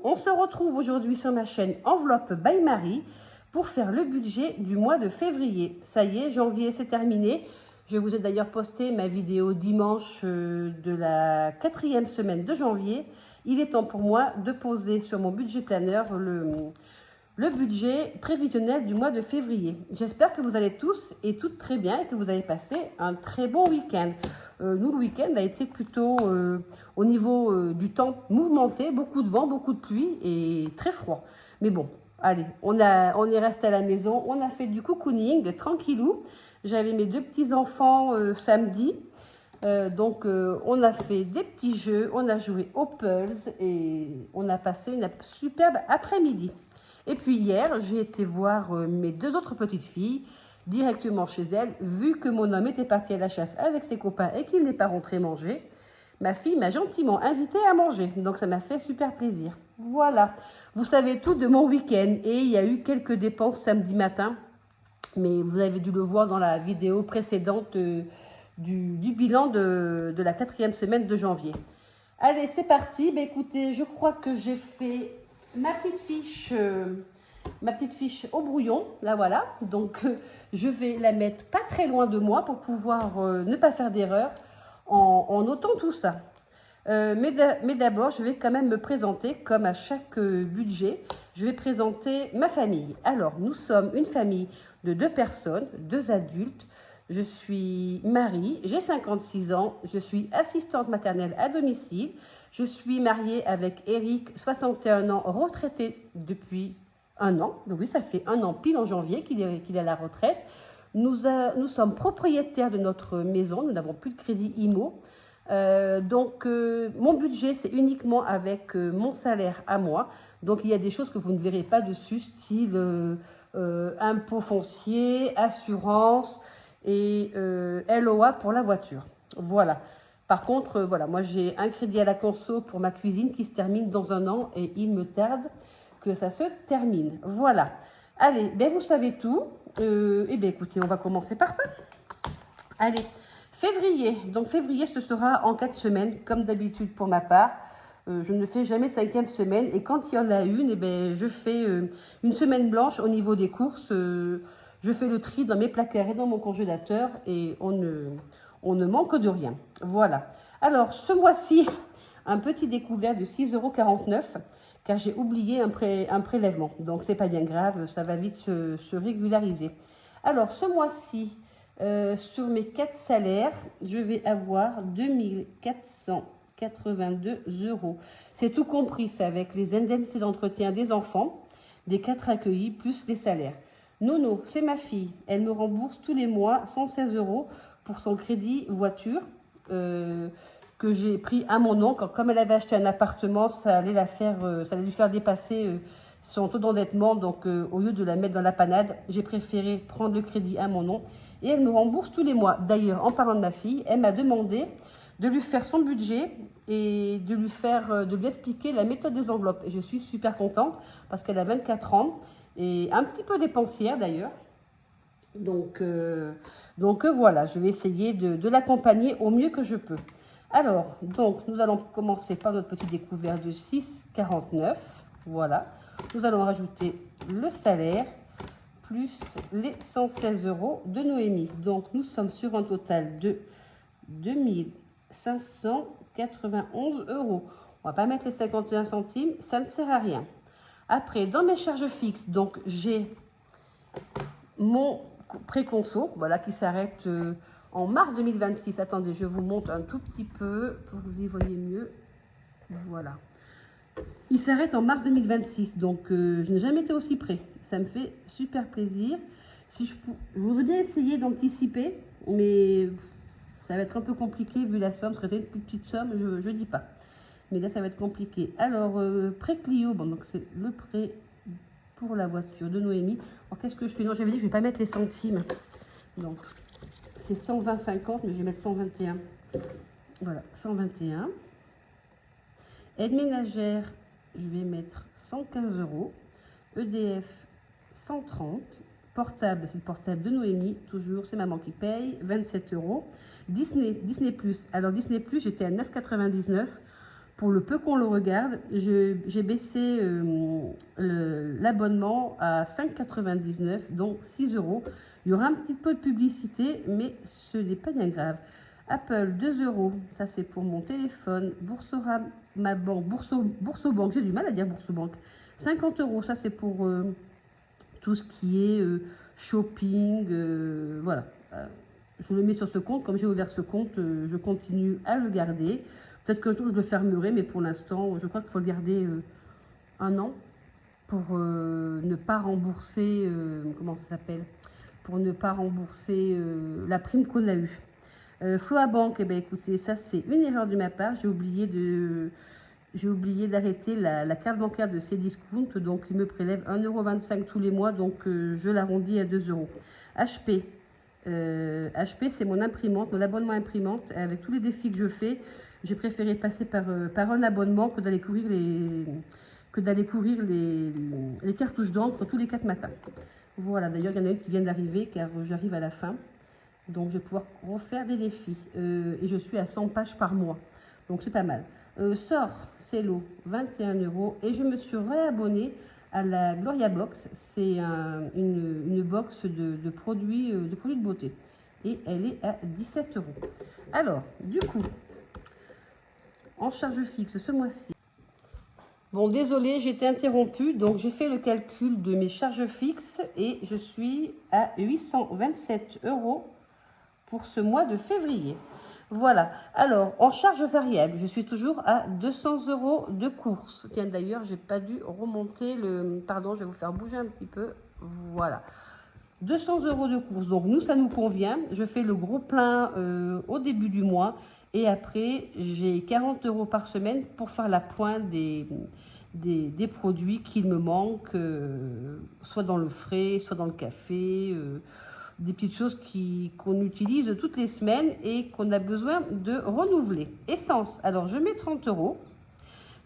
on se retrouve aujourd'hui sur ma chaîne Enveloppe by Marie pour faire le budget du mois de février. Ça y est, janvier c'est terminé. Je vous ai d'ailleurs posté ma vidéo dimanche de la 4e semaine de janvier. Il est temps pour moi de poser sur mon budget planeur le budget prévisionnel du mois de février. J'espère que vous allez tous et toutes très bien et que vous avez passé un très bon week-end. Nous, le week-end a été plutôt au niveau du temps mouvementé, beaucoup de vent, beaucoup de pluie et très froid. Mais bon, allez, on est resté à la maison, on a fait du cocooning, tranquillou. J'avais mes deux petits-enfants samedi. On a fait des petits jeux, on a joué aux puzzles et on a passé une superbe après-midi. Et puis hier, j'ai été voir mes deux autres petites filles directement chez elles. Vu que mon homme était parti à la chasse avec ses copains et qu'il n'est pas rentré manger, ma fille m'a gentiment invitée à manger. Donc ça m'a fait super plaisir. Voilà, vous savez tout de mon week-end. Et il y a eu quelques dépenses samedi matin. Mais vous avez dû le voir dans la vidéo précédente du bilan de la 4e semaine de janvier. Allez, c'est parti. Ben, écoutez, je crois que j'ai fait ma petite fiche au brouillon. Là, voilà. Donc, je vais la mettre pas très loin de moi pour pouvoir ne pas faire d'erreur en notant tout ça. Mais d'abord, je vais quand même me présenter comme à chaque budget. Je vais présenter ma famille. Alors, nous sommes une famille de 2 personnes, 2 adultes. Je suis Marie, j'ai 56 ans, je suis assistante maternelle à domicile. Je suis mariée avec Eric, 61 ans, retraité depuis 1 an. Donc oui, ça fait 1 an pile en janvier qu'il est à la retraite. Nous sommes propriétaires de notre maison, nous n'avons plus de crédit IMO. Mon budget, c'est uniquement avec mon salaire à moi. Donc, il y a des choses que vous ne verrez pas dessus, style impôt foncier, assurance et LOA pour la voiture. Voilà. Par contre, voilà, moi, j'ai un crédit à la conso pour ma cuisine qui se termine dans 1 an et il me tarde que ça se termine. Voilà. Allez, ben, vous savez tout. Eh bien, écoutez, on va commencer par ça. Allez. Février, donc février ce sera en 4 semaines, comme d'habitude pour ma part. Je ne fais jamais 5e semaine et quand il y en a une, eh bien, je fais une semaine blanche au niveau des courses. Je fais le tri dans mes placards et dans mon congélateur et on ne manque de rien. Voilà. Alors ce mois-ci, un petit découvert de 6,49 € car j'ai oublié un prélèvement. Donc c'est pas bien grave, ça va vite se régulariser. Alors ce mois-ci, sur mes 4 salaires, je vais avoir 2482 €. C'est tout compris, c'est avec les indemnités d'entretien des enfants, des 4 accueillis, plus les salaires. Nono, c'est ma fille. Elle me rembourse tous les mois 116 € pour son crédit voiture que j'ai pris à mon nom. Comme elle avait acheté un appartement, ça allait lui faire dépasser son taux d'endettement. Donc, au lieu de la mettre dans la panade, j'ai préféré prendre le crédit à mon nom. Et elle me rembourse tous les mois. D'ailleurs, en parlant de ma fille, elle m'a demandé de lui faire son budget et de lui expliquer la méthode des enveloppes. Et je suis super contente parce qu'elle a 24 ans et un petit peu dépensière d'ailleurs. Donc voilà, je vais essayer de l'accompagner au mieux que je peux. Alors, donc, nous allons commencer par notre petit découvert de 6,49 €. Voilà. Nous allons rajouter le salaire plus les 116 € de Noémie. Donc, nous sommes sur un total de 2591 €. On va pas mettre les 51 centimes, ça ne sert à rien. Après, dans mes charges fixes, donc j'ai mon préconso, voilà, qui s'arrête en mars 2026. Attendez, je vous montre un tout petit peu pour que vous y voyez mieux. Voilà. Il s'arrête en mars 2026, donc je n'ai jamais été aussi près. Ça me fait super plaisir. Si je voudrais bien essayer d'anticiper, mais ça va être un peu compliqué vu la somme. Ce serait une plus petite somme, je dis pas. Mais là, ça va être compliqué. Alors, prêt Clio, bon, donc c'est le prêt pour la voiture de Noémie. Alors, qu'est-ce que je fais? Non, j'avais dit que je ne vais pas mettre les centimes. Donc, c'est 120,50, mais je vais mettre 121. Voilà, 121. Aide ménagère, je vais mettre 115 €. EDF, 130. Portable, c'est le portable de Noémie, toujours, c'est maman qui paye, 27 €. Disney+. Alors Disney+, j'étais à 9,99 €. Pour le peu qu'on le regarde, j'ai baissé l'abonnement à 5,99 €, donc 6 €. Il y aura un petit peu de publicité, mais ce n'est pas bien grave. Apple, 2 €, ça c'est pour mon téléphone. Boursorama, ma banque, Boursobank, j'ai du mal à dire Boursobank. 50 €, ça c'est pour tout ce qui est shopping, voilà. Je le mets sur ce compte, comme j'ai ouvert ce compte, je continue à le garder. Peut-être qu'un jour je le fermerai, mais pour l'instant, je crois qu'il faut le garder 1 an pour ne pas rembourser, comment ça s'appelle? Pour ne pas rembourser la prime qu'on a eue. Floabank, eh bien, écoutez, ça c'est une erreur de ma part. J'ai oublié d'arrêter la carte bancaire de Cdiscount, donc il me prélève 1,25 € tous les mois, donc je l'arrondis à 2 €. HP, HP c'est mon imprimante, mon abonnement imprimante. Avec tous les défis que je fais, j'ai préféré passer par un abonnement que d'aller courir les cartouches d'encre tous les 4 matins. Voilà, d'ailleurs il y en a une qui vient d'arriver car j'arrive à la fin. Donc, je vais pouvoir refaire des défis. Et je suis à 100 pages par mois. Donc, c'est pas mal. Sort, c'est l'eau, 21 €. Et je me suis réabonnée à la Gloria Box. C'est une box de produits de beauté. Et elle est à 17 €. Alors, du coup, en charge fixe ce mois-ci. Bon, désolé, j'ai été interrompue. Donc, j'ai fait le calcul de mes charges fixes. Et je suis à 827 € pour ce mois de février. Voilà. Alors, en charge variable, je suis toujours à 200 € de course. Tiens, d'ailleurs, j'ai pas dû remonter le... Pardon, je vais vous faire bouger un petit peu. Voilà. 200 € de course. Donc, nous, ça nous convient. Je fais le gros plein au début du mois. Et après, j'ai 40 € par semaine pour faire la pointe des produits qu'il me manque, soit dans le frais, soit dans le café, des petites choses qu'on utilise toutes les semaines et qu'on a besoin de renouveler. Essence, alors je mets 30 €.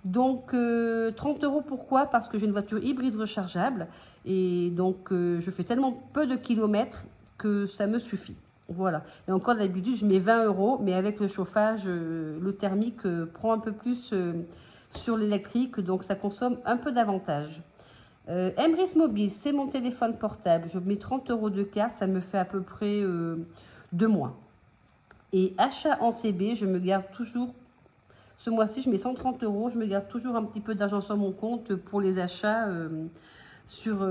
Donc 30 € pourquoi? Parce que j'ai une voiture hybride rechargeable et donc je fais tellement peu de kilomètres que ça me suffit. Voilà. Et encore d'habitude je mets 20 €, mais avec le chauffage, le thermique prend un peu plus sur l'électrique, donc ça consomme un peu davantage. Emrys Mobile, c'est mon téléphone portable. Je mets 30 € de carte, ça me fait à peu près 2 mois. Et achat en CB, je me garde toujours, ce mois-ci, je mets 130 €. Je me garde toujours un petit peu d'argent sur mon compte pour les achats sur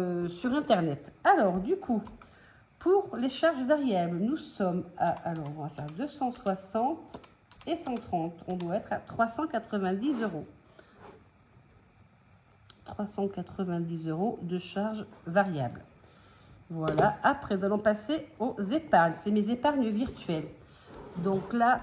Internet. Alors, du coup, pour les charges variables, nous sommes à, alors on va faire 260 et 130. On doit être à 390 €. 390 € de charges variables. Voilà. Après, nous allons passer aux épargnes. C'est mes épargnes virtuelles. Donc là,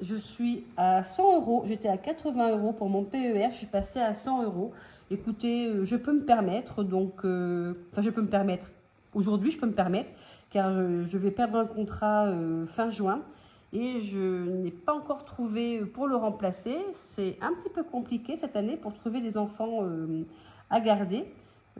je suis à 100 €. J'étais à 80 € pour mon PER. Je suis passée à 100 €. Écoutez, je peux me permettre. Donc, enfin, je peux me permettre. Aujourd'hui, je peux me permettre car je vais perdre un contrat fin juin. Et je n'ai pas encore trouvé pour le remplacer. C'est un petit peu compliqué cette année pour trouver des enfants à garder.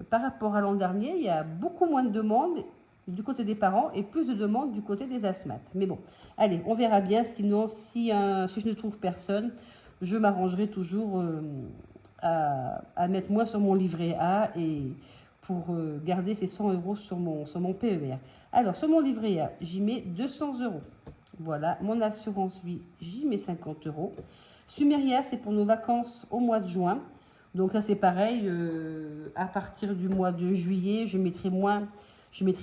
Par rapport à l'an dernier, il y a beaucoup moins de demandes du côté des parents et plus de demandes du côté des asthmates. Mais bon, allez, on verra bien. Sinon, si je ne trouve personne, je m'arrangerai toujours à mettre moins sur mon livret A et pour garder ces 100 € sur mon PER. Alors, sur mon livret A, j'y mets 200 €. Voilà, mon assurance vie, j'y mets 50 €. Sumeria, c'est pour nos vacances au mois de juin. Donc ça, c'est pareil. À partir du mois de juillet, je mettrai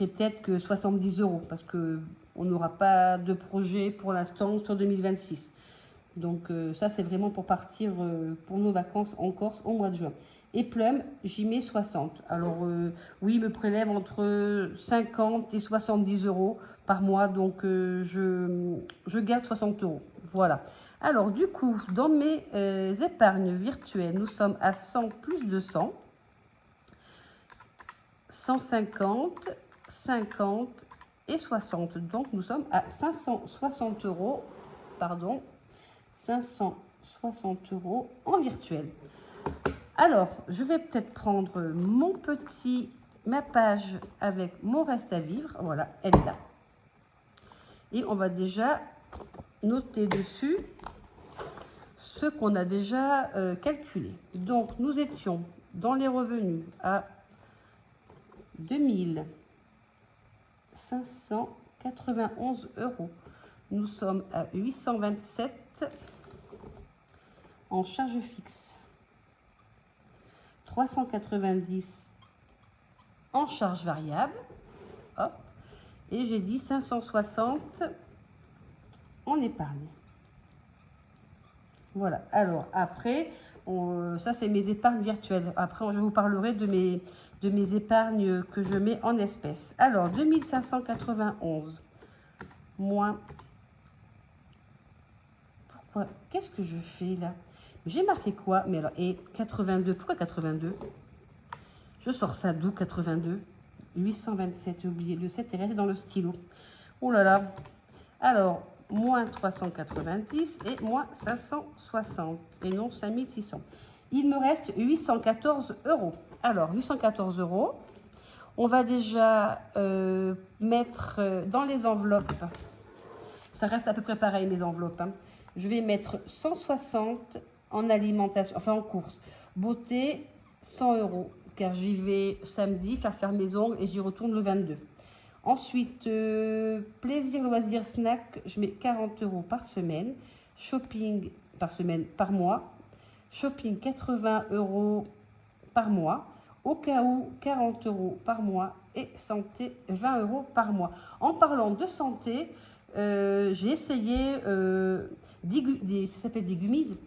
peut-être que 70 € parce qu'on n'aura pas de projet pour l'instant sur 2026. Donc ça, c'est vraiment pour partir pour nos vacances en Corse au mois de juin. Et Plum, j'y mets 60. Alors oui, il me prélève entre 50 et 70 € par mois, donc je garde 60 €. Voilà. Alors du coup, dans mes épargnes virtuelles, nous sommes à 100 plus de 100, 150, 50 et 60. Donc nous sommes à 560 €, pardon, 560 € en virtuel. Alors, je vais peut-être prendre ma page avec mon reste à vivre. Voilà, elle est là. Et on va déjà noter dessus ce qu'on a déjà calculé. Donc, nous étions dans les revenus à 2591 euros. Nous sommes à 827 en charge fixe, 390 en charge variable, hop, et j'ai dit 560 en épargne. Voilà, alors après, ça c'est mes épargnes virtuelles. Après, je vous parlerai de mes épargnes que je mets en espèces. Alors, 2591 moins... Pourquoi? Qu'est-ce que je fais là? J'ai marqué quoi? Mais alors, et 82, pourquoi 82? Je sors ça d'où 82? 827, j'ai oublié, le 7 est resté dans le stylo. Oh là là. Alors, moins 390 et moins 560 et non 5600. Il me reste 814 euros. Alors, 814 euros, on va déjà mettre dans les enveloppes. Ça reste à peu près pareil, mes enveloppes. Hein. Je vais mettre 160 en alimentation, enfin en course. Beauté, 100 euros, car j'y vais samedi faire mes ongles et j'y retourne le 22. Ensuite, plaisir, loisir, snack, je mets 40 euros par semaine. Shopping par semaine, par mois. Shopping, 80 euros par mois. Au cas où, 40 euros par mois. Et santé, 20 euros par mois. En parlant de santé, j'ai essayé ça s'appelle des gummies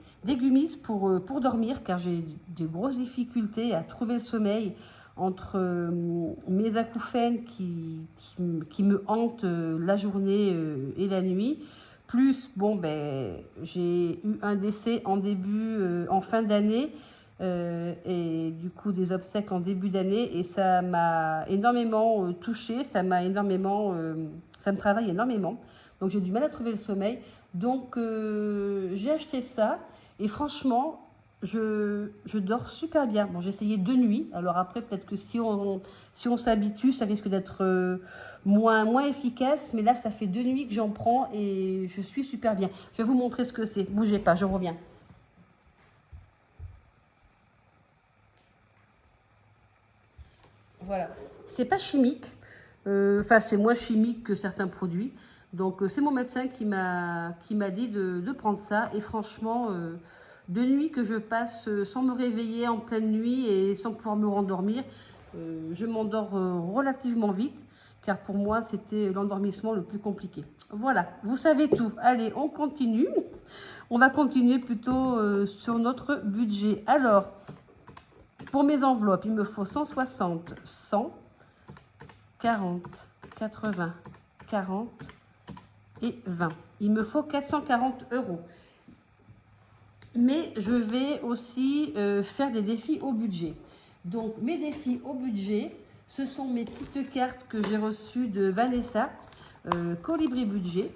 pour dormir, car j'ai des grosses difficultés à trouver le sommeil entre mes acouphènes qui me hantent la journée et la nuit, plus bon ben j'ai eu un décès en fin d'année et du coup des obsèques en début d'année, et ça m'a énormément touchée, ça me travaille énormément, donc j'ai du mal à trouver le sommeil. Donc j'ai acheté ça et franchement je dors super bien. Bon, j'ai essayé 2 nuits. Alors après, peut-être que si on s'habitue, ça risque d'être moins efficace. Mais là, ça fait 2 nuits que j'en prends et je suis super bien. Je vais vous montrer ce que c'est. Bougez pas, je reviens. Voilà. C'est pas chimique. Enfin, c'est moins chimique que certains produits. Donc, c'est mon médecin qui m'a dit de prendre ça. Et franchement... 2 nuits que je passe sans me réveiller en pleine nuit et sans pouvoir me rendormir. Je m'endors relativement vite, car pour moi, c'était l'endormissement le plus compliqué. Voilà, vous savez tout. Allez, on continue. On va continuer plutôt sur notre budget. Alors, pour mes enveloppes, il me faut 160, 100, 40, 80, 40 et 20. Il me faut 440 euros. Mais je vais aussi faire des défis au budget. Donc, mes défis au budget, ce sont mes petites cartes que j'ai reçues de Vanessa, Colibri Budget.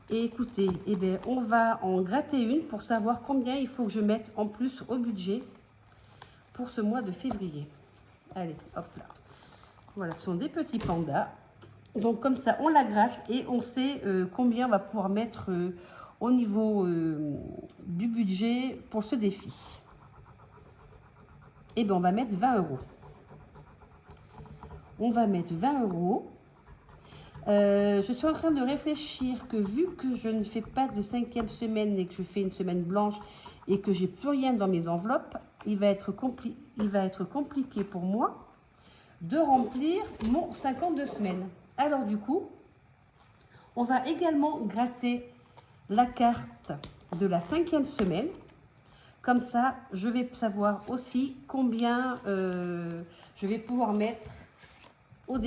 Et écoutez, eh bien, on va en gratter une pour savoir combien il faut que je mette en plus au budget pour ce mois de février. Allez, hop là. Voilà, ce sont des petits pandas. Donc, comme ça, on la gratte et on sait combien on va pouvoir mettre... au niveau du budget pour ce défi. Et bien, on va mettre 20 euros. On va mettre 20 euros. Je suis en train de réfléchir que vu que je ne fais pas de 5e semaine et que je fais une semaine blanche et que j'ai plus rien dans mes enveloppes, il va être compliqué pour moi de remplir mon 52 semaines. Alors du coup, on va également gratter la carte de la 5e semaine. Comme ça, je vais savoir aussi combien je vais pouvoir mettre au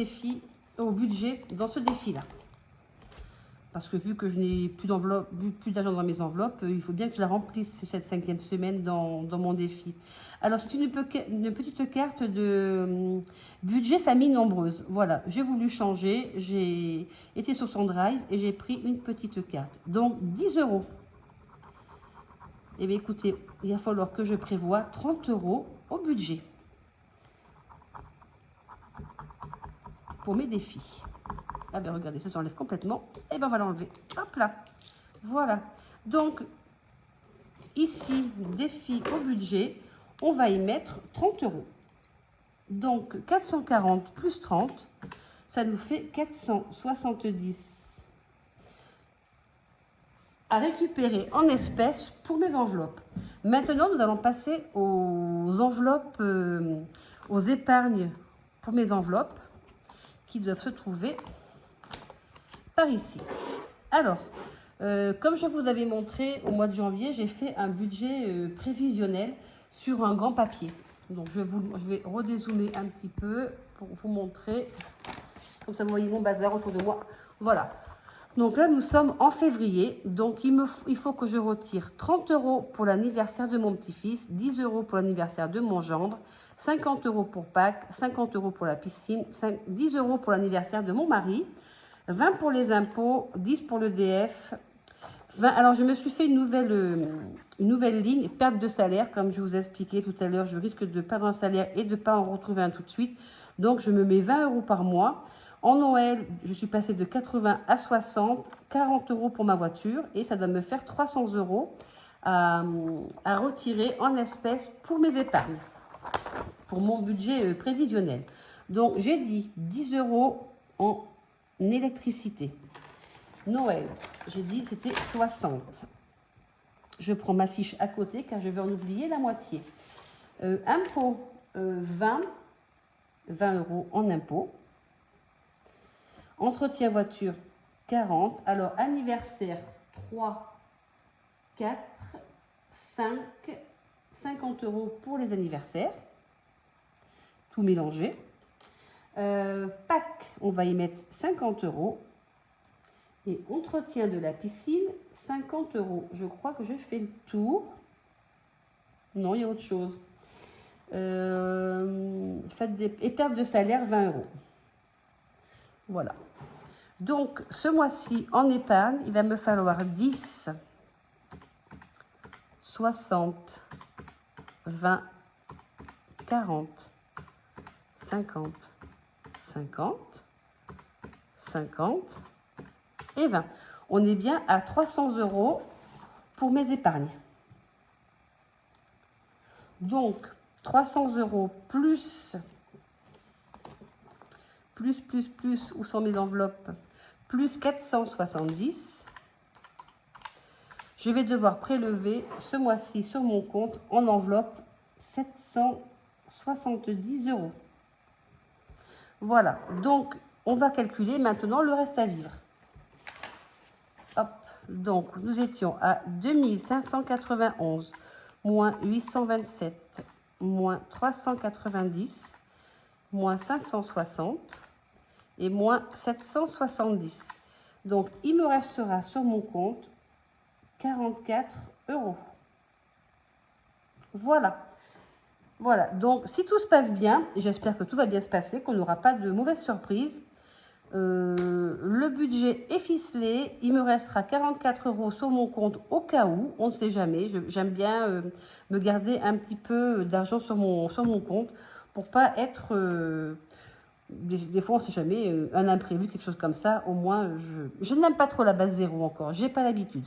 budget dans ce défi-là. Parce que vu que je n'ai plus d'argent dans mes enveloppes, il faut bien que je la remplisse cette 5e semaine dans mon défi. Alors, c'est une petite carte de budget famille nombreuse. Voilà, j'ai voulu changer. J'ai été sur son drive et j'ai pris une petite carte. Donc, 10 euros. Eh bien, écoutez, il va falloir que je prévoie 30 euros au budget pour mes défis. Ah ben regardez, ça s'enlève complètement. Et ben on va l'enlever. Hop là. Voilà. Donc, ici, défi au budget, on va y mettre 30 euros. Donc 440 plus 30, ça nous fait 470 à récupérer en espèces pour mes enveloppes. Maintenant, nous allons passer aux enveloppes, aux épargnes pour mes enveloppes qui doivent se trouver par ici. Alors, comme je vous avais montré au mois de janvier, j'ai fait un budget prévisionnel sur un grand papier. Donc, je vais redézoomer un petit peu pour vous montrer. Comme ça, vous voyez mon bazar autour de moi. Voilà. Donc là, nous sommes en février. Donc, il faut que je retire 30 euros pour l'anniversaire de mon petit-fils, 10 euros pour l'anniversaire de mon gendre, 50 euros pour Pâques, 50 euros pour la piscine, 10 euros pour l'anniversaire de mon mari, 20 pour les impôts, 10 pour l'EDF. 20, alors, je me suis fait une nouvelle ligne, perte de salaire. Comme je vous ai expliqué tout à l'heure, je risque de perdre un salaire et de ne pas en retrouver un tout de suite. Donc, je me mets 20 euros par mois. En Noël, je suis passée de 80 à 60, 40 euros pour ma voiture et ça doit me faire 300 euros à retirer en espèces pour mes épargnes, pour mon budget prévisionnel. Donc, j'ai dit 10 euros en électricité. Noël, j'ai dit c'était 60. Je prends ma fiche à côté car je vais en oublier la moitié. Impôts, 20 euros en impôts. Entretien voiture, 40. Alors, anniversaire, 3, 4, 5, 50 euros pour les anniversaires. Tout mélangé. Pâques, on va y mettre 50 euros. Et entretien de la piscine, 50 euros. Je crois que je fais le tour. Non, il y a autre chose. Et perte de salaire, 20 euros. Voilà. Donc, ce mois-ci, en épargne, il va me falloir 10, 60, 20, 40, 50, 50, 50 et 20. On est bien à 300 euros pour mes épargnes. Donc, 300 euros plus, où sont mes enveloppes? Plus 470. Je vais devoir prélever ce mois-ci sur mon compte en enveloppe 770 euros. Voilà, donc on va calculer maintenant le reste à vivre. Hop, donc nous étions à 2591 moins 827 moins 390 moins 560 et moins 770. Donc, il me restera sur mon compte 44 euros. Voilà. Voilà. Donc, si tout se passe bien, j'espère que tout va bien se passer, qu'on n'aura pas de mauvaises surprises. Le budget est ficelé. Il me restera 44 euros sur mon compte au cas où. On ne sait jamais. J'aime bien me garder un petit peu d'argent sur mon compte pour pas être... Des fois, on ne sait jamais, un imprévu, quelque chose comme ça. Au moins, je n'aime pas trop la base zéro encore. J'ai pas l'habitude.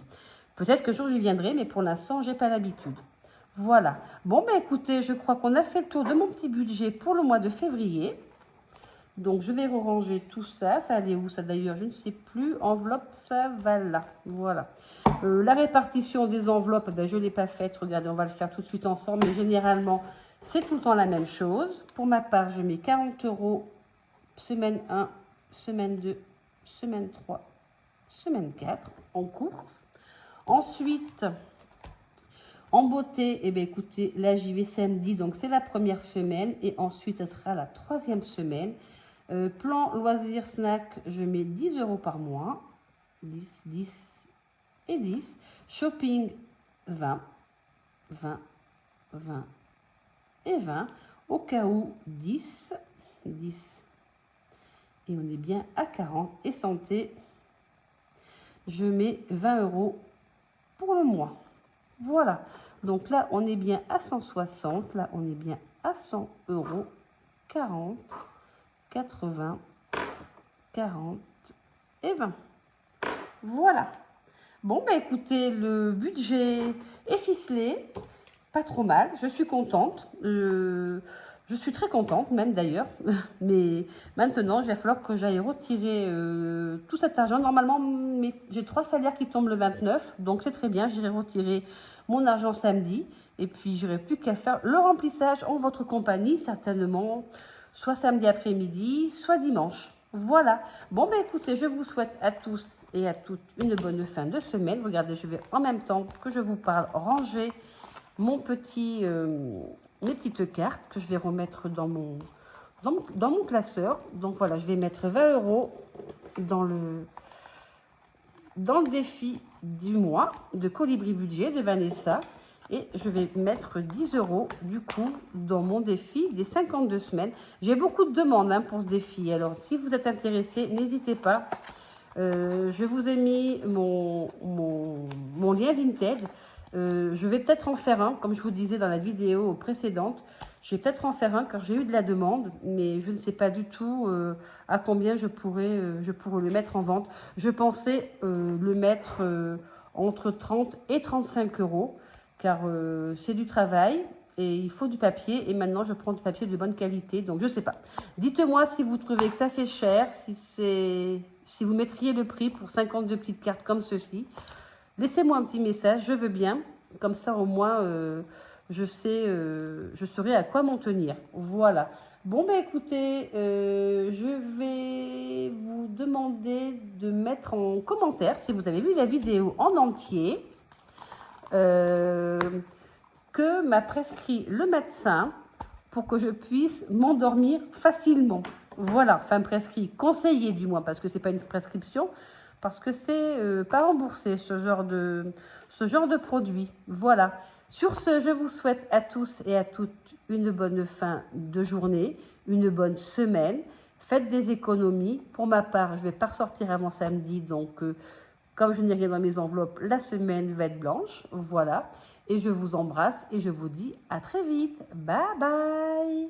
Peut-être que jour j'y viendrai, mais pour l'instant, j'ai pas l'habitude. Voilà. Bon, ben écoutez, je crois qu'on a fait le tour de mon petit budget pour le mois de février. Donc, je vais ranger tout ça. Ça allait où ça d'ailleurs? Je ne sais plus. Enveloppe, ça va là. Voilà. La répartition des enveloppes, ben, je ne l'ai pas faite. Regardez, on va le faire tout de suite ensemble. Mais généralement, c'est tout le temps la même chose. Pour ma part, je mets 40 euros. Semaine 1, semaine 2, semaine 3, semaine 4 en course. Ensuite, en beauté, eh bien, écoutez, là j'y vais samedi, donc c'est la première semaine. Et ensuite, ce sera la troisième semaine. Plan loisirs snack, je mets 10 euros par mois. 10, 10 et 10. Shopping, 20, 20, 20 et 20. Au cas où, 10, 10. Et on est bien à 40. Et santé, je mets 20 euros pour le mois. Voilà. Donc là, on est bien à 160. Là, on est bien à 100 euros. 40, 80, 40 et 20. Voilà. Bon, bah écoutez, le budget est ficelé. Pas trop mal, je suis contente. Je suis très contente même d'ailleurs. Mais maintenant, il va falloir que j'aille retirer tout cet argent. Normalement, j'ai 3 salaires qui tombent le 29. Donc c'est très bien, j'irai retirer mon argent samedi. Et puis, j'aurai plus qu'à faire le remplissage en votre compagnie, certainement, soit samedi après-midi, soit dimanche. Voilà. Bon, ben écoutez, je vous souhaite à tous et à toutes une bonne fin de semaine. Regardez, je vais en même temps que je vous parle ranger mon petit, mes petites cartes que je vais remettre dans mon classeur. Donc voilà, je vais mettre 20 € dans le défi du mois de Colibri Budget de Vanessa. Et je vais mettre 10 € du coup dans mon défi des 52 semaines. J'ai beaucoup de demandes pour ce défi. Alors si vous êtes intéressé, n'hésitez pas. Je vous ai mis mon lien Vinted. Je vais peut-être en faire un, comme je vous disais dans la vidéo précédente. Je vais peut-être en faire un car j'ai eu de la demande, mais je ne sais pas du tout à combien je pourrais le mettre en vente. Je pensais le mettre entre 30 et 35 €, car c'est du travail et il faut du papier. Et maintenant, je prends du papier de bonne qualité, donc je ne sais pas. Dites-moi si vous trouvez que ça fait cher, si vous mettriez le prix pour 52 petites cartes comme ceci. Laissez-moi un petit message, je veux bien. Comme ça, au moins, je saurai à quoi m'en tenir. Voilà. Bon, ben écoutez, je vais vous demander de mettre en commentaire, si vous avez vu la vidéo en entier, que m'a prescrit le médecin pour que je puisse m'endormir facilement. Voilà, enfin prescrit, conseillé du moins, parce que c'est pas une prescription, parce que c'est pas remboursé ce genre de produit. Voilà. Sur ce, je vous souhaite à tous et à toutes une bonne fin de journée, une bonne semaine. Faites des économies. Pour ma part, je ne vais pas ressortir avant samedi, donc comme je n'ai rien dans mes enveloppes, la semaine va être blanche. Voilà. Et je vous embrasse et je vous dis à très vite. Bye bye.